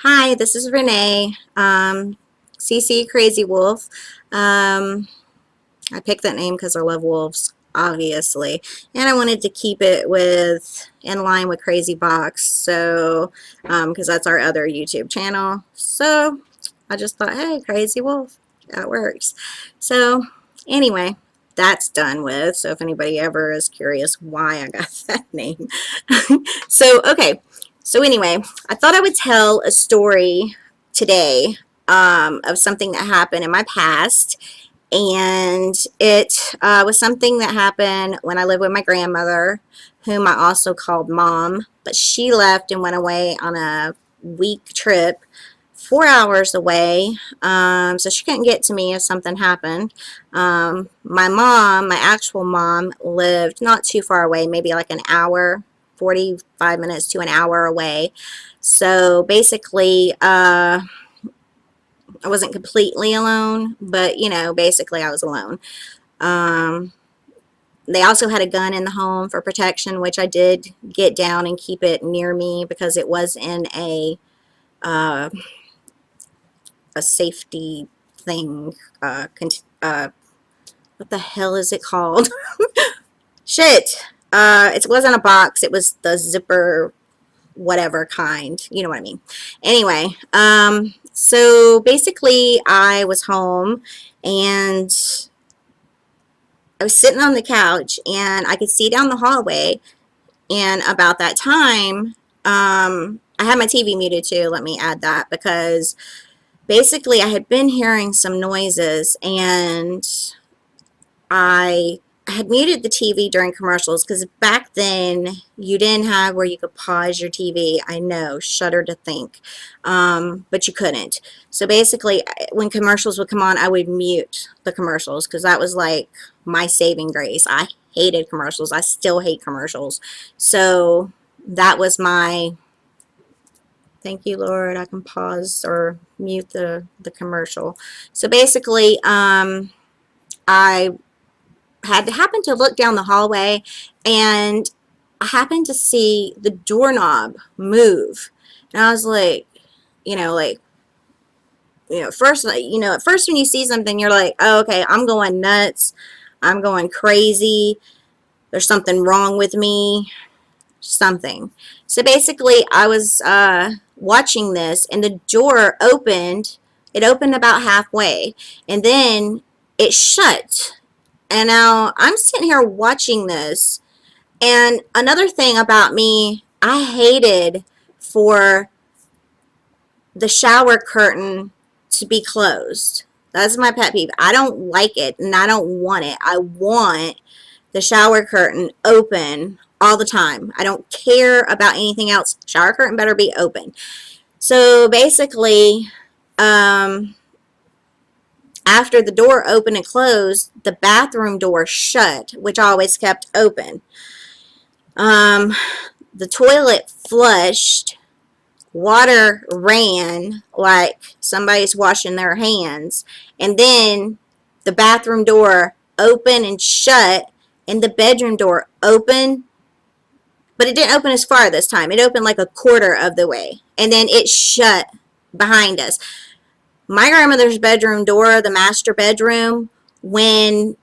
Hi, this is Renee, CC Crazy Wolf. Um, I picked that name because I love wolves, obviously, and I wanted to keep it in line with Crazy Box, so because that's our other YouTube channel. So I just thought, hey, Crazy Wolf, that works. So anyway, that's done with. So if anybody ever is curious why I got that name, okay. So anyway, I thought I would tell a story today of something that happened in my past, and it was something that happened when I lived with my grandmother, whom I also called Mom, but she left and went away on a week trip 4 hours away, so she couldn't get to me if something happened. My mom, my actual mom, lived not too far away, maybe like an hour, 45 minutes to an hour away. So basically, I wasn't completely alone, but basically I was alone. Um, they also had a gun in the home for protection, which I did get down and keep it near me because it was in uh, a safety thing. What the hell is it called? Shit. It wasn't a box. It was the zipper, whatever kind. You know what I mean. Anyway, so basically, I was home and I was sitting on the couch and I could see down the hallway. And about that time, I had my TV muted too. Let me add that because basically I had been hearing some noises and I had muted the TV during commercials because back then you didn't have where you could pause your TV. I know, shudder to think, but you couldn't. So basically, when commercials would come on, I would mute the commercials because that was like my saving grace. I hated commercials. I still hate commercials. So that was my thank you, Lord. I can pause or mute the commercial. So basically, I had happened to look down the hallway and I happened to see the doorknob move. And I was like, you know, like, first, at first when you see something, you're like, oh, okay, I'm going nuts. I'm going crazy. There's something wrong with me. Something. So basically, I was watching this and the door opened. It opened about halfway and then it shut. And now I'm sitting here watching this. And another thing about me, I hated for the shower curtain to be closed. That's my pet peeve. I don't like it and I don't want it. I want the shower curtain open all the time. I don't care about anything else. Shower curtain better be open. So basically, after the door opened and closed, the bathroom door shut, which I always kept open. Um, the toilet flushed, water ran like somebody's washing their hands, and then the bathroom door opened and shut, and the bedroom door opened, but it didn't open as far this time. It opened like a quarter of the way, and then it shut behind us. My grandmother's bedroom door, the master bedroom, when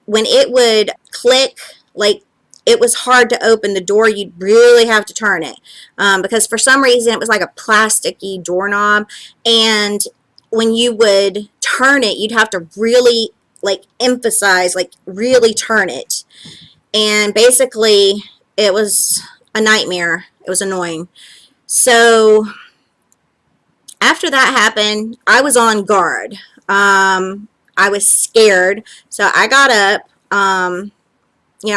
it would click, like it was hard to open the door. You'd really have to turn it because for some reason it was like a plasticky doorknob, and when you would turn it, you'd have to really like emphasize, like really turn it, and basically it was a nightmare. It was annoying. So after that happened, I was on guard. I was scared, so I got up. I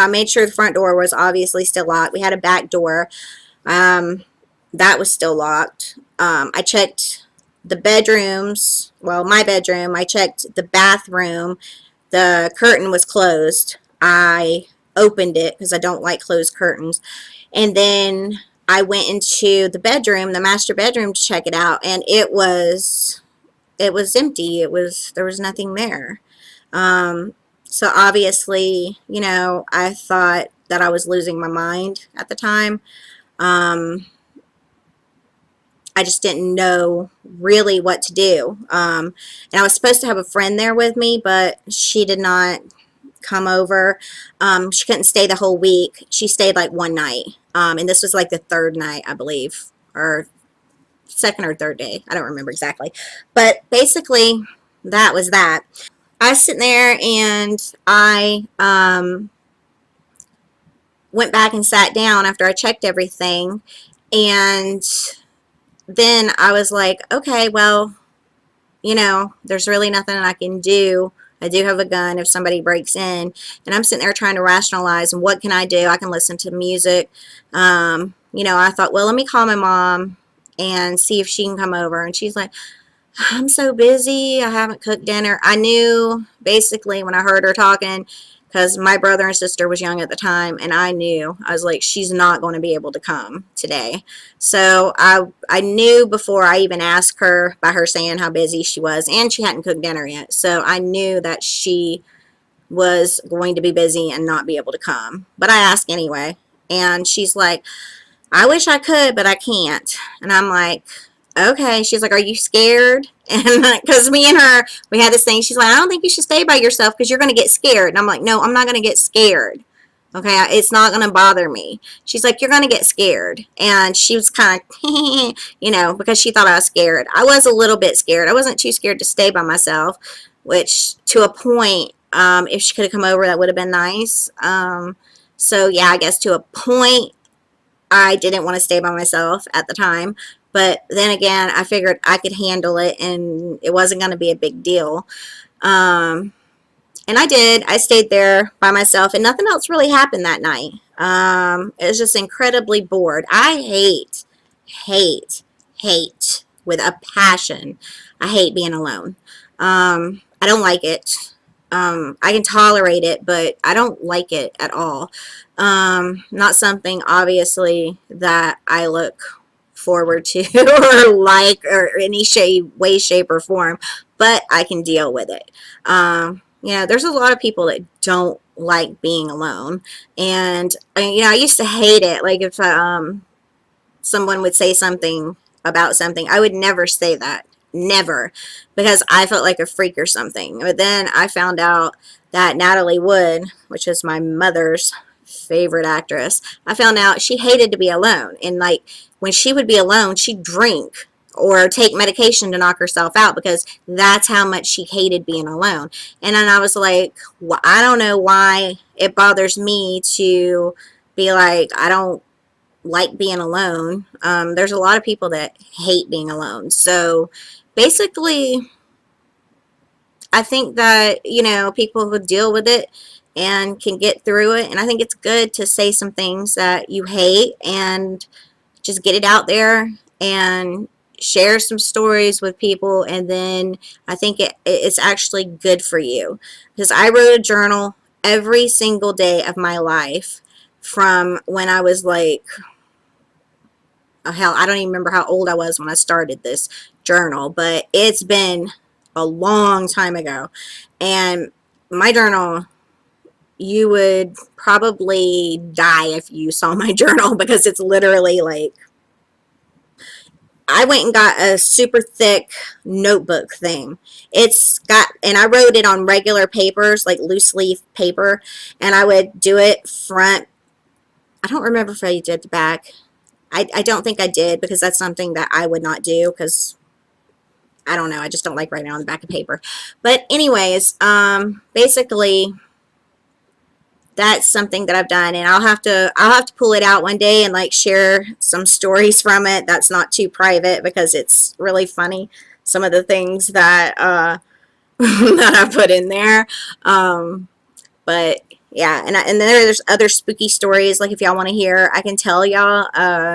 made sure the front door was obviously still locked. We had a back door that was still locked. I checked the bedrooms. Well, my bedroom. I checked the bathroom. The curtain was closed. I opened it because I don't like closed curtains. And then I went into the bedroom, the master bedroom, to check it out, and it was empty. There was nothing there. So obviously, I thought that I was losing my mind at the time. I I just didn't know really what to do. And I was supposed to have a friend there with me, but she did not come over. She couldn't stay the whole week. She stayed like one night. And this was like the third night, I believe, or second or third day. I don't remember exactly. But basically, that was that. I was sitting there and I went back and sat down after I checked everything. And then I was like, okay, well, you know, there's really nothing I can do. I do have a gun if somebody breaks in. And I'm sitting there trying to rationalize, and what can I do? I can listen to music. You know, I thought, well, let me call my mom and see if she can come over. And she's like, I'm so busy. I haven't cooked dinner. I knew basically when I heard her talking, because my brother and sister was young at the time, and I knew. I was like, she's not going to be able to come today. So I knew before I even asked her, by her saying how busy she was, and she hadn't cooked dinner yet. So I knew that she was going to be busy and not be able to come. But I asked anyway. And she's like, I wish I could, but I can't. And I'm like, okay. She's like, are you scared? And because me and her, we had this thing. She's like, I don't think you should stay by yourself because you're going to get scared. And I'm like, no, I'm not going to get scared. Okay, it's not going to bother me. She's like, you're going to get scared. And she was kind of, you know, because she thought I was scared. I was a little bit scared. I wasn't too scared to stay by myself, which to a point, if she could have come over, that would have been nice. So yeah, I guess to a point, I didn't want to stay by myself at the time. But then again, I figured I could handle it and it wasn't going to be a big deal. And I did. I stayed there by myself and nothing else really happened that night. It was just incredibly bored. I hate with a passion. I hate being alone. I don't like it. I can tolerate it, but I don't like it at all. Not something, obviously, that I look forward to or like or any way, shape, or form, but I can deal with it. You know, there's a lot of people that don't like being alone, and you know, I used to hate it. Like if someone would say something about something, I would never say that. Never, because I felt like a freak or something. But then I found out that Natalie Wood, which is my mother's favorite actress, I found out she hated to be alone. And like when she would be alone, she'd drink or take medication to knock herself out because that's how much she hated being alone. And then I was like, well, I don't know why it bothers me to be like, I don't like being alone. There's a lot of people that hate being alone. So basically, I think that, you know, people who deal with it and can get through it. And I think it's good to say some things that you hate and just get it out there and share some stories with people. And then I think it's actually good for you, because I wrote a journal every single day of my life from when I was like, oh, hell, I don't even remember how old I was when I started this journal, but it's been a long time ago. And my journal, you would probably die if you saw my journal, because it's literally like, I went and got a super thick notebook thing. It's got, and I wrote it on regular papers, like loose leaf paper, and I would do it front. I don't remember if I did the back. I don't think I did, because that's something that I would not do, because I don't know, I just don't like writing on the back of paper. But anyways, basically that's something that I've done, and I'll have to pull it out one day and like share some stories from it. That's not too private, because it's really funny, some of the things that that I put in there. But yeah, and then there's other spooky stories. Like if y'all want to hear, I can tell y'all.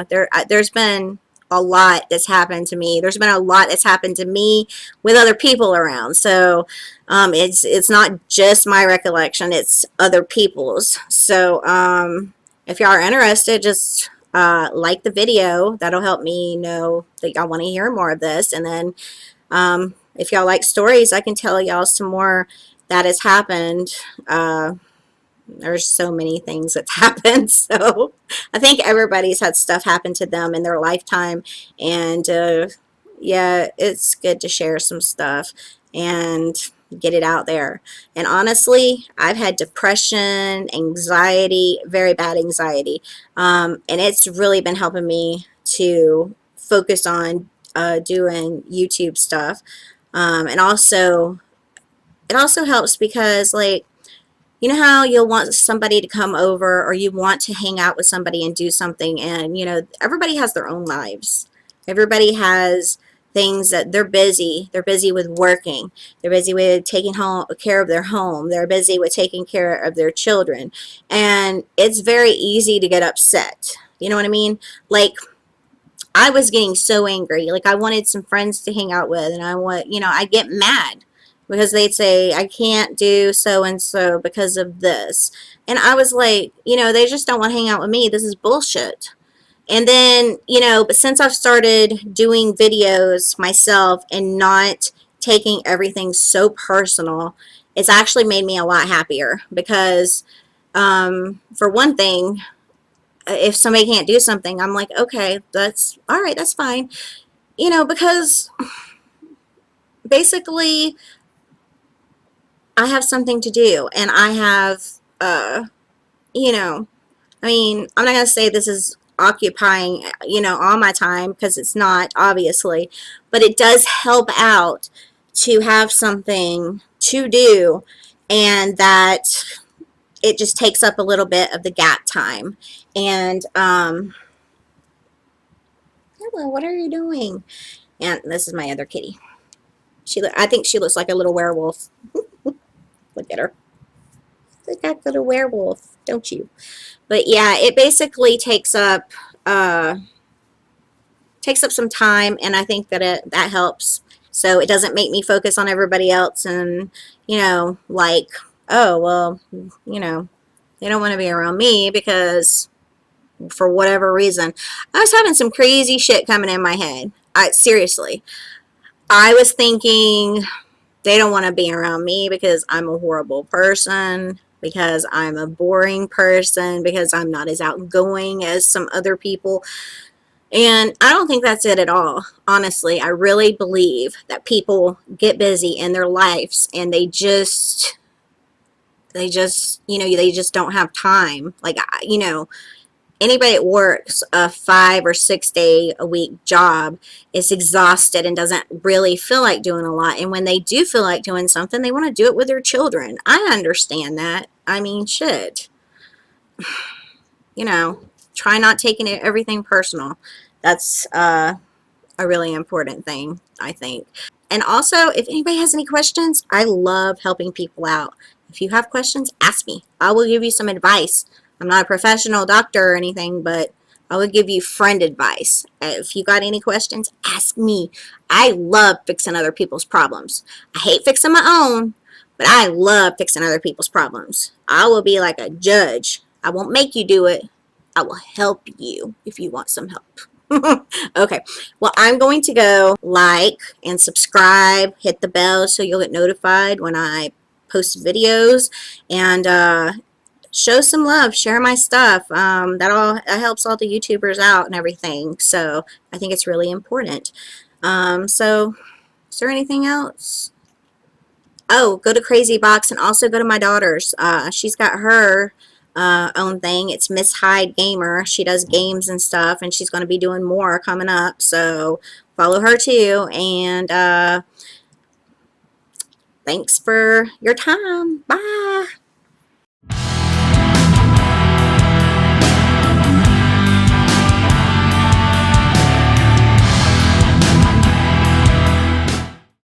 There's been a lot that's happened to me. There's been a lot that's happened to me with other people around. So it's not just my recollection, it's other people's. So if y'all are interested, just like the video. That'll help me know that y'all want to hear more of this. And then if y'all like stories, I can tell y'all some more that has happened there's so many things that's happened. So I think everybody's had stuff happen to them in their lifetime. And yeah, it's good to share some stuff and get it out there. And honestly, I've had depression, anxiety, very bad anxiety. And it's really been helping me to focus on doing YouTube stuff. And also, it also helps because, like, you know how you'll want somebody to come over or you want to hang out with somebody and do something, and everybody has their own lives. Everybody has things that they're busy. They're busy with working. They're busy with taking care of their home. They're busy with taking care of their children. And it's very easy to get upset. You know what I mean? Like, I was getting so angry. Like, I wanted some friends to hang out with, and I get mad because they'd say, I can't do so and so because of this. And I was like, they just don't want to hang out with me. This is bullshit. And then, but since I've started doing videos myself and not taking everything so personal, it's actually made me a lot happier because, for one thing, if somebody can't do something, I'm like, okay, that's all right, that's fine. Because basically I have something to do, and I have, I mean, I'm not going to say this is occupying, all my time, because it's not, obviously, but it does help out to have something to do, and that it just takes up a little bit of the gap time. And, hello, what are you doing? And this is my other kitty. I think she looks like a little werewolf. Look at her. Look at the little werewolf, don't you? But yeah, it basically takes up some time, and I think that that helps. So it doesn't make me focus on everybody else, and like, oh well, they don't want to be around me because for whatever reason. I was having some crazy shit coming in my head. Seriously, I was thinking they don't want to be around me because I'm a horrible person, because I'm a boring person, because I'm not as outgoing as some other people. And I don't think that's it at all. Honestly, I really believe that people get busy in their lives, and they just they just don't have time. Like, anybody that works a 5 or 6 day a week job is exhausted and doesn't really feel like doing a lot. And when they do feel like doing something, they want to do it with their children. I understand that. I mean, shit. Try not taking everything personal. That's a really important thing, I think. And also, if anybody has any questions, I love helping people out. If you have questions, ask me. I will give you some advice. I'm not a professional doctor or anything, but I will give you friend advice. If you got any questions, ask me. I love fixing other people's problems. I hate fixing my own, but I love fixing other people's problems. I will be like a judge. I won't make you do it. I will help you if you want some help. Okay, well, I'm going to go like and subscribe, hit the bell so you'll get notified when I post videos, and show some love, share my stuff. That helps all the YouTubers out and everything. So I think it's really important. So is there anything else? Oh, go to Crazy Box and also go to my daughter's. She's got her own thing. It's Miss Hyde Gamer. She does games and stuff, and she's going to be doing more coming up. So follow her too. And thanks for your time. Bye.